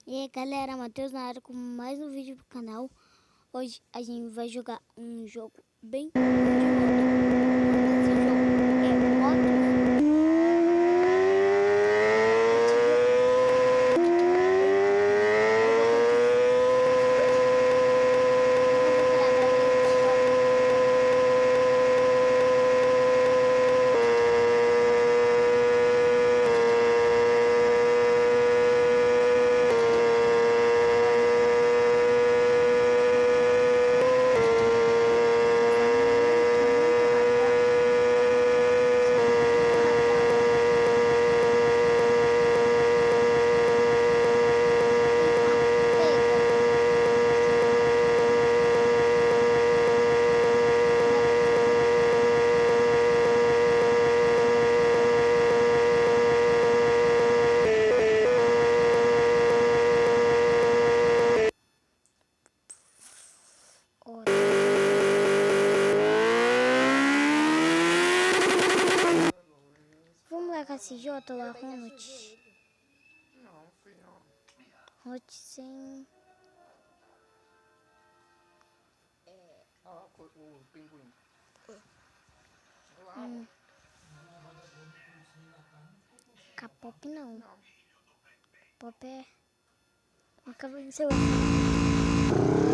E aí galera, Matheus na área com mais um vídeo pro canal. Hoje a gente vai jogar um jogo bem de moto. Esse jogo é moto. Vamos lá com a CJ ou a Ronald? Não, fui não. Ronald sem... Olha lá o pinguim. Olha lá. K-pop não. Não. Pop é... Acabou de ser outro.